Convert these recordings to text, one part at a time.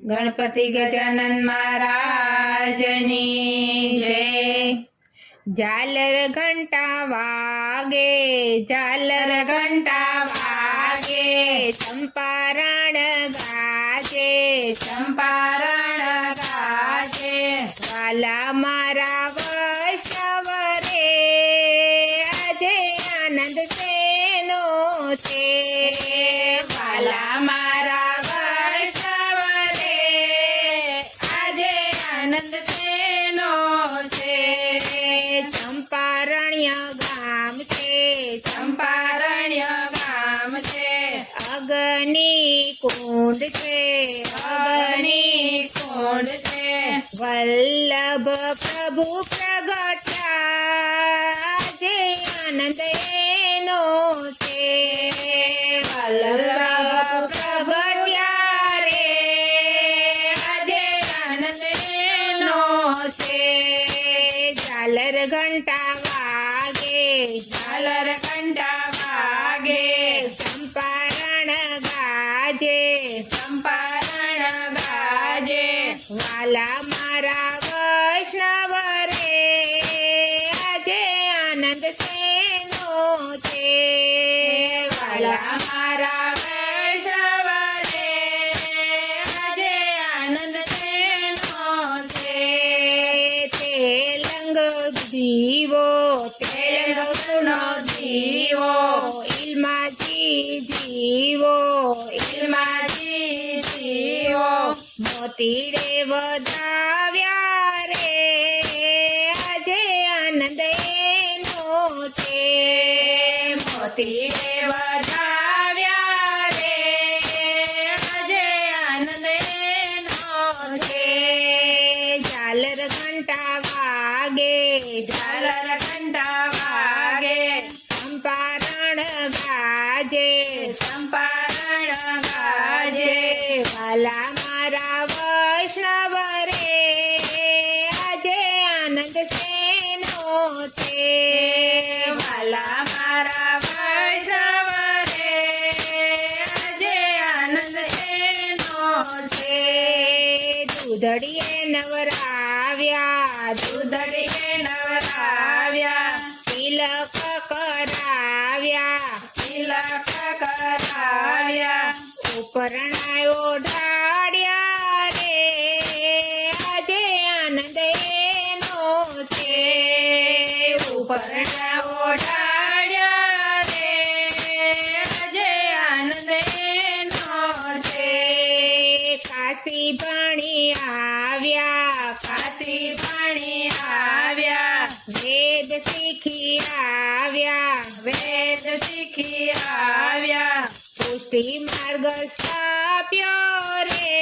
ગણપતિ ગજાનન મહારાજની જય। ઝાલર ઘંટા વાગે, ઝાલર ઘંટા વાગે, ચંપારણ ગાજે, ચંપારણ ગાજે, વાલા મારા વૈષ્ણવ રે, આજે આનંદ શેનો છે, વાલા મારા વૈષ્ણવ રે, આજે આનંદ શેનો છે। ચંપારણ્ય ગામ છે, ચંપારણ્ય ગામ છે, અગ્નિ કુંડ છે, અગ્નિ કુંડ છે, વલ્લભ પ્રભુ પ્રગટ્યા, આજે આનંદ એનો છે, વલ્લભ પ્રગટ્યા રે, આજે આનંદ એનો છે। ઝાલર ઘંટા વાગે, ઝાલર ઘંટા વાગે, ચંપારણ ગાજે, ચંપારણ ગાજે, વાલા મારા વૈષ્ણવ રે, આજે આનંદ શેનો છે, વાલા મારા વૈષ્ણવ રે, આજે આનંદ શેનો છે। તેલંગ દીવો, તેલંગ સુનો દીવો, ઇલમાજી જીવો, ઇલમાજી જીવો, મોતીડે વધાવ્યા રે, આજે આનંદ એનો છે, મોતીડે વધાવ્યા રે, આજે આનંદ એનો છે। ઝાલર ઘંટા વાગે, ઝાલર ઘંટા વાગે, ચંપારણ ગાજે, ચંપારણ ગાજે, વાલા મારા વૈષ્ણવ રે, આજે આનંદ શેનો છે, વાલા મારા વૈષ્ણવ રે, આજે આનંદ એનો છે। દૂધડીએ નવરાવ્યા, દૂધડીએ નવરાવ્યા, તિલક કરાવ્યા, તિલક કરાવ્યા, ઉપરણાય ઓઢાડ્યા રે, આજે આનંદ એનો છે, ઉપરણા ઓઢાડ્યા રે, આજે આનંદ એનો છે। કાશી ભણી આવ્યા, કાશી ભણી આવ્યા, વેદ શીખી આવ્યા, વેદ શીખી આવ્યા, પુષ્ટિ માર્ગ સ્થાપ્યો રે,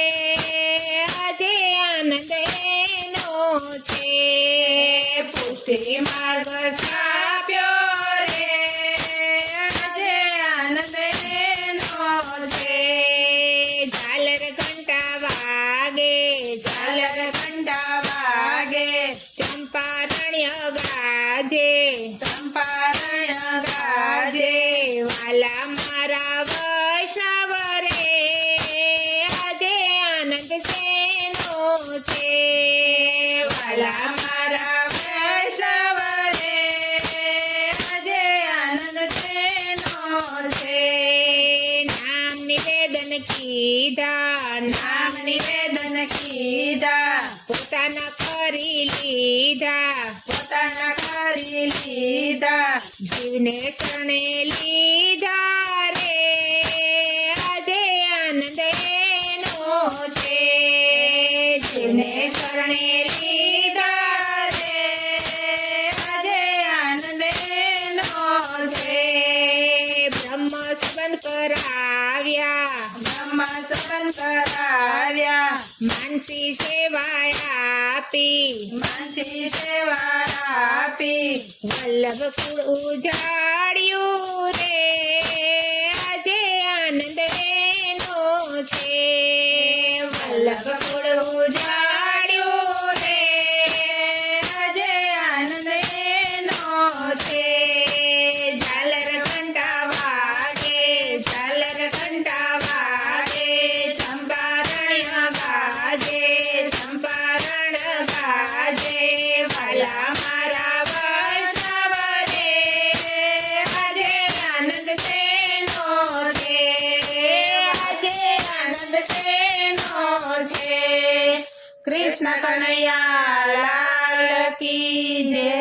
આજે આનંદ એનો છે, પુષ્ટિ માર્ગ સ્થાપ્યો રે, આજે આનંદ એનો છે। ઝાલર ઘંટા વાગે, ઝાલર ઘંટા વાગે, ચંપારણ્ય ગાજે, ચંપારણ્ય ગાજે, વાલા મારા વૈષ્ણવ રે, આજે આનંદ શેનો છે, વાલા મારા વૈષ્ણવ રે, આજે આનંદ શેનો છે। નામ નિવેદન કીધા, નામ નિવેદન કીધા, પોતાના કરી લીધા, પોતાના કરી લીધા, જીવને શરણે લીધા રે, આજે આનંદ એનો છે, જીવને શરણે લીધા રે, આજે આનંદ એનો છે। બ્રહ્મ સંબંધ કરાવ્યા, બ્રહ્મ સંબંધ કરાવ્યા, માનસી સેવા આપી, માનસી સેવા આપી, વલ્લભ કુળ ઉજાડ્યું રે, આજે આનંદ એનો છે, વલ્લભ કુળ ઉજાડ્યું રે, આજે આનંદ એનો છે। ઝાલર ઘંટા વાગે, ઝાલર ઘંટા વાગે, ચંપારણ્ય ગાજે, કૃષ્ણ કનૈયા લાલ કી જય.